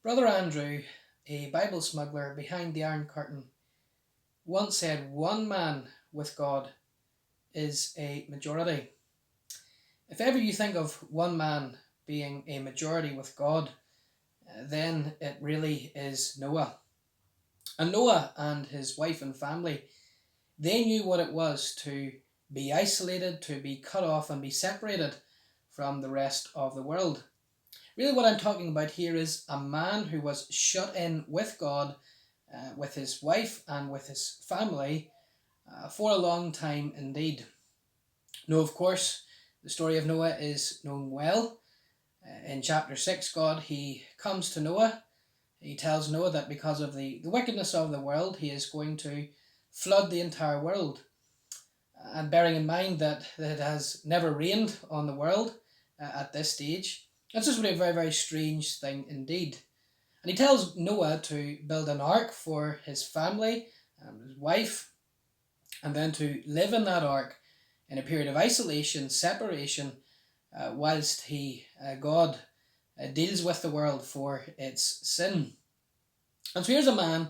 Brother Andrew, a Bible smuggler behind the Iron Curtain, once said one man with God is a majority. If ever you think of one man being a majority with God, then it really is Noah. And Noah and his wife and family, they knew what it was to be isolated, to be cut off and be separated from the rest of the world. Really, what I'm talking about here is a man who was shut in with God, with his wife and with his family for a long time indeed. Now, of course, the story of Noah is known well. In chapter 6, God, he comes to Noah. He tells Noah that because of the wickedness of the world, he is going to flood the entire world. And bearing in mind that it has never rained on the world at this stage, that's just really a very, very strange thing indeed. And he tells Noah to build an ark for his family and his wife, and then to live in that ark in a period of isolation, separation, whilst God, deals with the world for its sin. And so here's a man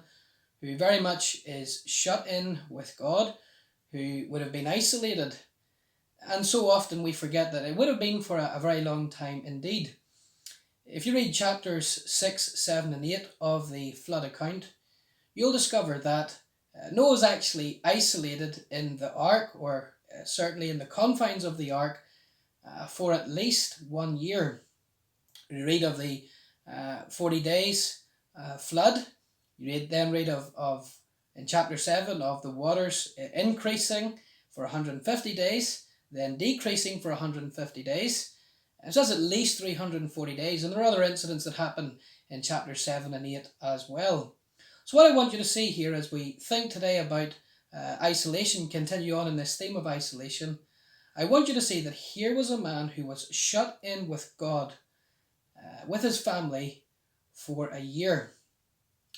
who very much is shut in with God, who would have been isolated. And so often we forget that it would have been for a very long time indeed. If you read chapters 6, 7 and 8 of the flood account, you'll discover that Noah was actually isolated in the ark, or certainly in the confines of the ark, for at least 1 year. You read of the 40 days flood. You then read of in chapter 7 of the waters increasing for 150 days, then decreasing for 150 days. And so that's at least 340 days. And there are other incidents that happen in chapter 7 and 8 as well. So what I want you to see here as we think today about isolation, continue on in this theme of isolation, I want you to see that here was a man who was shut in with God, with his family, for a year.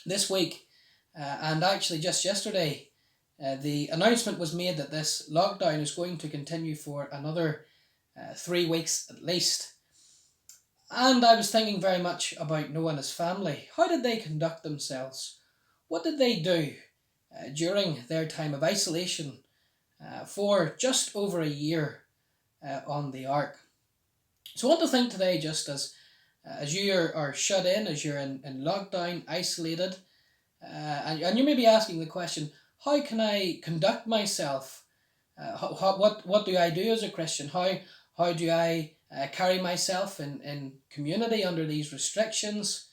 This week, and actually just yesterday, the announcement was made that this lockdown is going to continue for another 3 weeks at least. And I was thinking very much about Noah and his family. How did they conduct themselves? What did they do during their time of isolation for just over a year on the ark? So I want to think today, just as you are shut in, as you're in lockdown, isolated, and you may be asking the question, how can I conduct myself? What do I do as a Christian? How do I carry myself in community under these restrictions?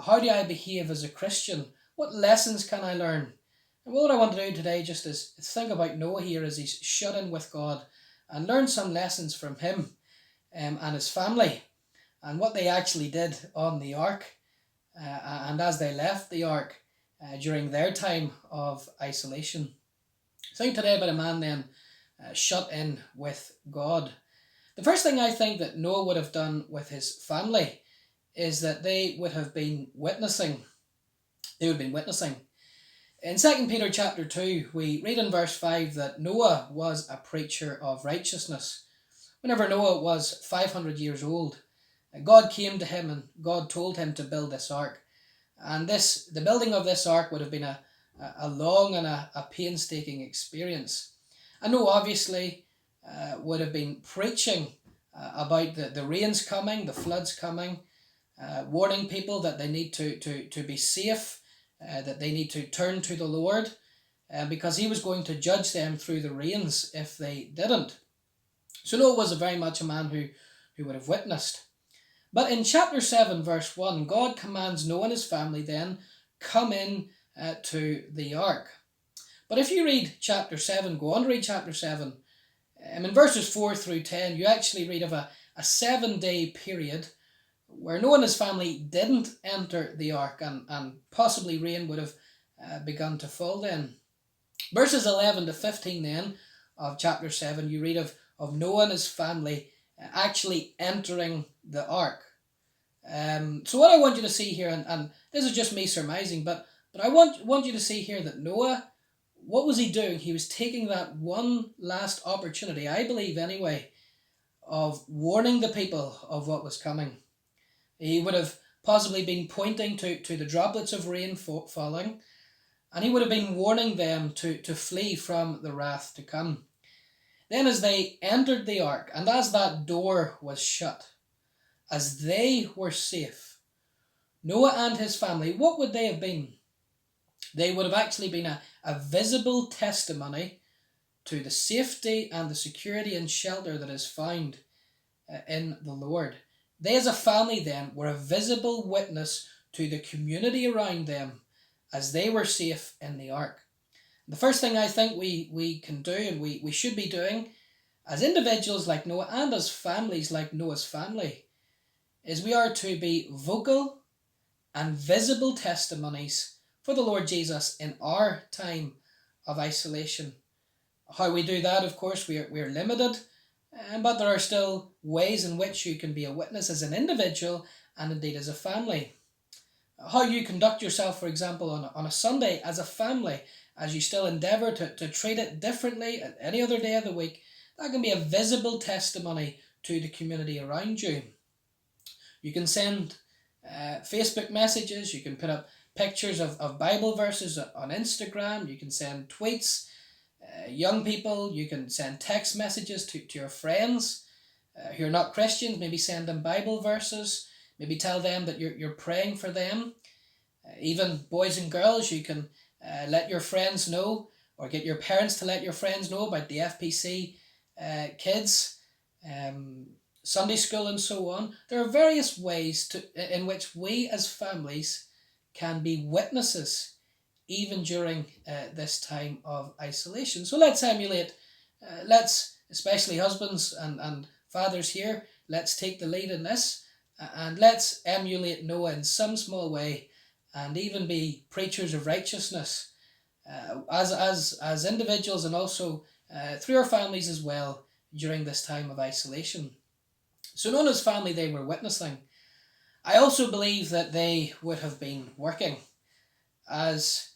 How do I behave as a Christian? What lessons can I learn? And what I want to do today just is think about Noah here as he's shut in with God and learn some lessons from him and his family and what they actually did on the ark and as they left the ark during their time of isolation. Think today about a man then shut in with God. The first thing I think that Noah would have done with his family is that they would have been witnessing. They would have been witnessing. In 2 Peter chapter 2, we read in verse 5 that Noah was a preacher of righteousness. Whenever Noah was 500 years old, God came to him and God told him to build this ark. And the building of this ark would have been a long and a painstaking experience. And Noah obviously would have been preaching about the rains coming, the floods coming, warning people that they need to be safe, that they need to turn to the Lord, because he was going to judge them through the rains if they didn't. So Noah was very much a man who would have witnessed. But in chapter 7 verse 1, God commands Noah and his family then come in to the ark. But if you read chapter 7, go on to read chapter 7, in verses 4 through 10, you actually read of a 7-day period where Noah and his family didn't enter the ark, and possibly rain would have begun to fall then. Verses 11 to 15 then of chapter 7, you read of Noah and his family actually entering the ark. So what I want you to see here, and this is just me surmising, but I want you to see here that Noah, what was he doing? He was taking that one last opportunity, I believe anyway, of warning the people of what was coming. He would have possibly been pointing to the droplets of rain falling, and he would have been warning them to flee from the wrath to come. Then as they entered the ark, and as that door was shut, as they were safe, Noah and his family, what would they have been? They would have actually been a visible testimony to the safety and the security and shelter that is found in the Lord. They as a family then were a visible witness to the community around them as they were safe in the ark. The first thing I think we can do, and we should be doing as individuals like Noah and as families like Noah's family, is we are to be vocal and visible testimonies for the Lord Jesus in our time of isolation. How we do that, of course, we're limited, but there are still ways in which you can be a witness as an individual and indeed as a family. How you conduct yourself, for example, on a Sunday as a family, as you still endeavour to treat it differently at any other day of the week, that can be a visible testimony to the community around you. You can send Facebook messages, you can put up pictures of Bible verses on Instagram, you can send tweets. Young people, you can send text messages to your friends who are not Christians. Maybe send them Bible verses. Maybe tell them that you're praying for them. Even boys and girls, you can let your friends know, or get your parents to let your friends know about the FPC kids, Sunday school and so on. There are various ways in which we as families can be witnesses even during this time of isolation. So let's emulate, especially husbands and fathers here, let's take the lead in this, and let's emulate Noah in some small way, and even be preachers of righteousness as individuals, and also through our families as well during this time of isolation. So Noah's family, they were witnessing. I also believe that they would have been working. As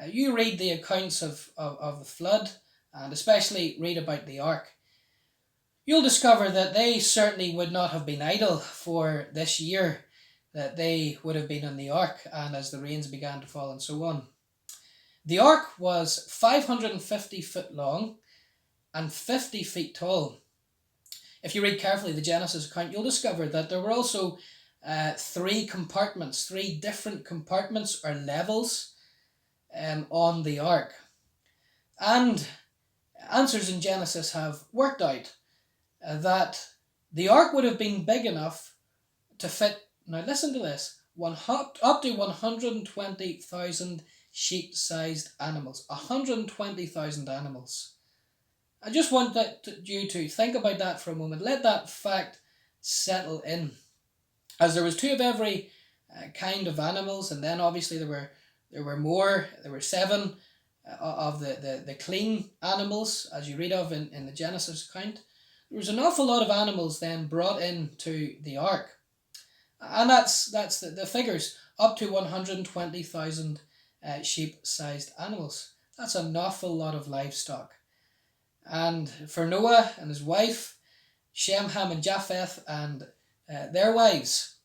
you read the accounts of the flood, and especially read about the ark, you'll discover that they certainly would not have been idle for this year that they would have been in the ark, and as the rains began to fall and so on. The ark was 550 foot long and 50 feet tall. If you read carefully the Genesis account, you'll discover that there were also three different compartments or levels on the ark. And answers in Genesis have worked out that the ark would have been big enough to fit, now listen to this, up to 120,000 sheep-sized animals. 120,000 animals. I just want you to think about that for a moment. Let that fact settle in. As there was two of every kind of animals, and then obviously there were more. There were 7 of the clean animals, as you read of in the Genesis account. There was an awful lot of animals then brought into the ark. And that's the figures, up to 120,000 sheep-sized animals. That's an awful lot of livestock. And for Noah and his wife, Shem, Ham and Japheth, and their wives,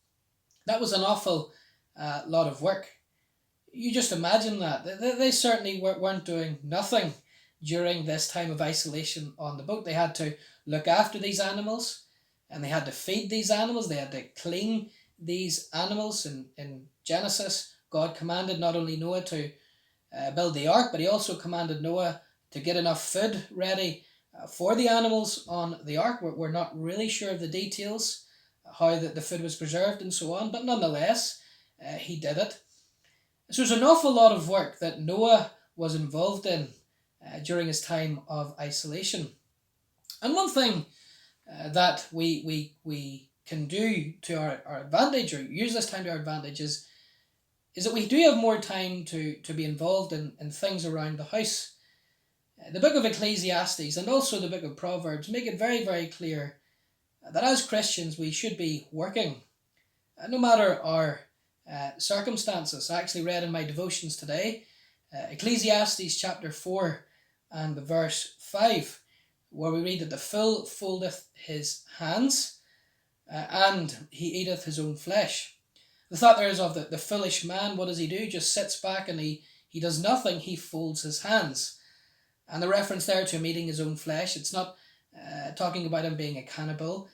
that was an awful lot of work. You just imagine that. They certainly weren't doing nothing during this time of isolation on the boat. They had to look after these animals, and they had to feed these animals. They had to clean these animals. In Genesis, God commanded not only Noah to build the ark, but he also commanded Noah to get enough food ready for the animals on the ark. We're not really sure of the details, how the food was preserved and so on, but nonetheless, he did it. So there's an awful lot of work that Noah was involved in during his time of isolation. And one thing that we can do to our advantage, or use this time to our advantage, is that we do have more time to be involved in things around the house. The book of Ecclesiastes and also the book of Proverbs make it very, very clear that as Christians we should be working, no matter our circumstances. I actually read in my devotions today Ecclesiastes chapter 4 and the verse 5, where we read that the fool foldeth his hands and he eateth his own flesh. The thought there is of the foolish man. What does he do? Just sits back and he does nothing. He folds his hands. And the reference there to him eating his own flesh, it's not talking about him being a cannibal.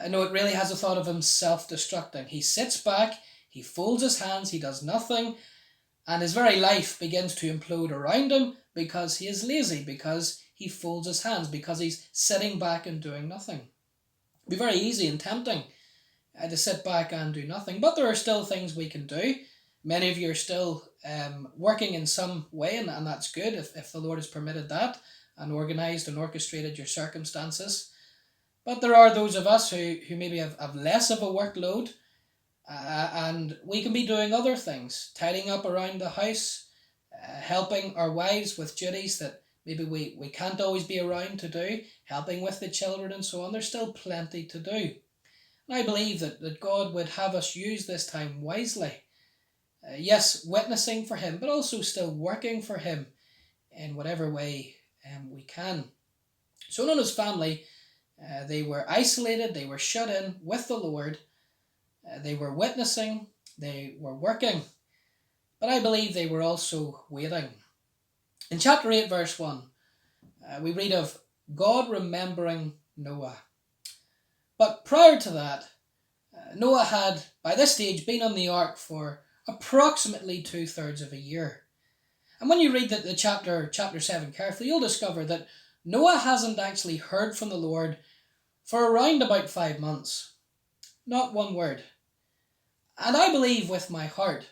No, it really has a thought of him self-destructing. He sits back, he folds his hands, he does nothing, and his very life begins to implode around him because he is lazy, because he folds his hands, because he's sitting back and doing nothing. It'd be very easy and tempting to sit back and do nothing, but there are still things we can do. Many of you are still working in some way, and that's good if the Lord has permitted that and organised and orchestrated your circumstances. But there are those of us who maybe have less of a workload, and we can be doing other things, tidying up around the house, helping our wives with duties that maybe we can't always be around to do, helping with the children and so on. There's still plenty to do. And I believe that God would have us use this time wisely. Yes, witnessing for him, but also still working for him in whatever way we can. So Noah and his family, they were isolated, they were shut in with the Lord, they were witnessing, they were working, but I believe they were also waiting. In chapter 8 verse 1, we read of God remembering Noah. But prior to that, Noah had by this stage been on the ark for approximately 2/3 of a year. And when you read the chapter 7 carefully, you'll discover that Noah hasn't actually heard from the Lord for around about 5 months. Not one word. And I believe with my heart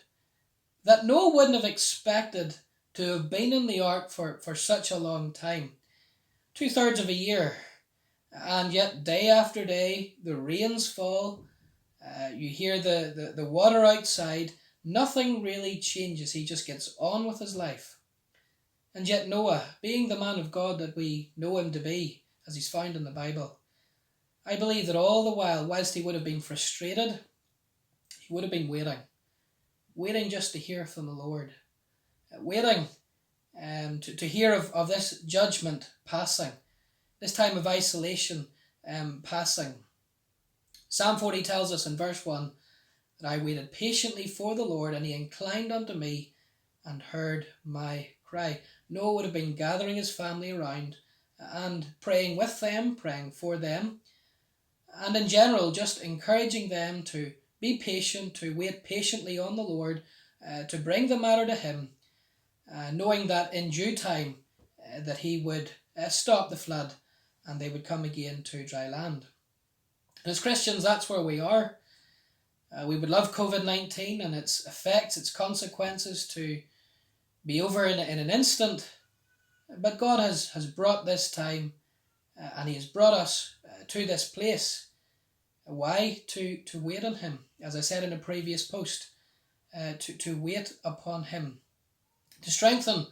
that Noah wouldn't have expected to have been in the ark for such a long time. 2/3 of a year. And yet day after day the rains fall. You hear the water outside. Nothing really changes. He just gets on with his life. And yet Noah, being the man of God that we know him to be, as he's found in the Bible, I believe that all the while, whilst he would have been frustrated, he would have been waiting just to hear from the Lord, waiting to hear of this judgment passing, this time of isolation passing. Psalm 40 tells us in verse 1 that I waited patiently for the Lord, and he inclined unto me and heard my cry. Noah would have been gathering his family around and praying with them, praying for them, and in general just encouraging them to be patient, to wait patiently on the Lord, to bring the matter to him, knowing that in due time that he would stop the flood and they would come again to dry land. And as Christians, that's where we are. We would love COVID-19 and its effects, its consequences to be over in an instant. But God has brought this time and he has brought us to this place. Why? To wait on him. As I said in a previous post, to wait upon him. To strengthen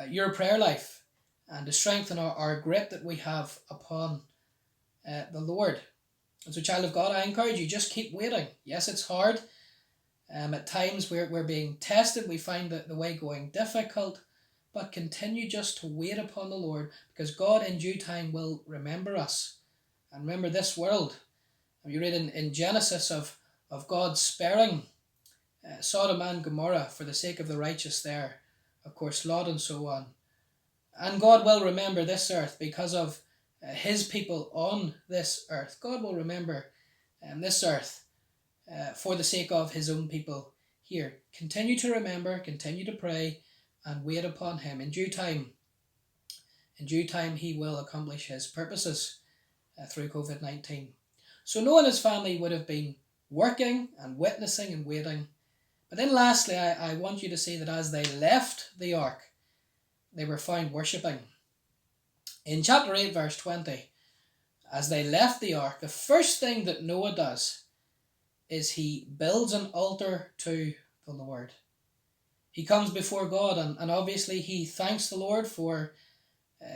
your prayer life and to strengthen our grip that we have upon the Lord. And so, child of God, I encourage you, just keep waiting. Yes, it's hard. At times we're being tested. We find the way going difficult. But continue just to wait upon the Lord, because God in due time will remember us. And remember this world. You read in Genesis of God sparing Sodom and Gomorrah for the sake of the righteous there. Of course, Lot and so on. And God will remember this earth because of his people on this earth. God will remember this earth for the sake of his own people here. Continue to remember, continue to pray, and wait upon him. In due time he will accomplish his purposes through COVID-19. So Noah and his family would have been working and witnessing and waiting. But then lastly, I want you to see that as they left the ark, they were found worshipping. In chapter 8 verse 20, as they left the ark, the first thing that Noah does is he builds an altar to the Lord. He comes before God and obviously he thanks the Lord for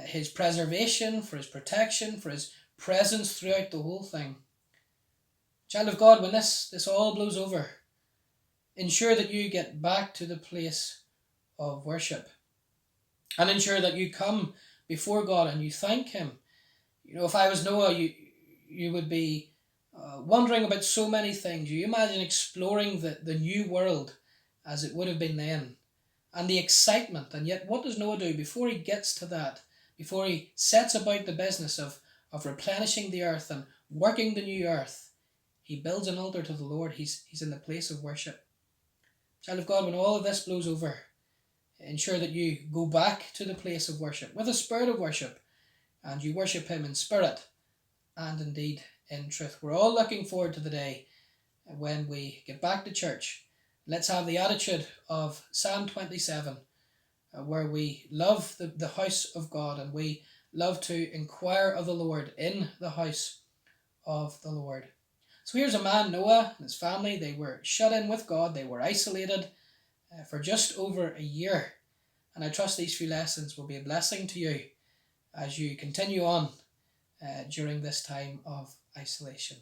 his preservation, for his protection, for his presence throughout the whole thing. Child of God, when this all blows over, ensure that you get back to the place of worship. And ensure that you come before God and you thank him. You know, if I was Noah, you would be wondering about so many things. You imagine exploring the new world as it would have been then, and the excitement. And yet, what does Noah do before he gets to that? Before he sets about the business of replenishing the earth and working the new earth, he builds an altar to the Lord. He's in the place of worship. Child of God, when all of this blows over, ensure that you go back to the place of worship with a spirit of worship, and you worship him in spirit and indeed in truth. We're all looking forward to the day when we get back to church. Let's have the attitude of Psalm 27, where we love the house of God, and we love to inquire of the Lord in the house of the Lord. So here's a man, Noah, and his family. They were shut in with God. They were isolated for just over a year. And I trust these few lessons will be a blessing to you as you continue on during this time of isolation.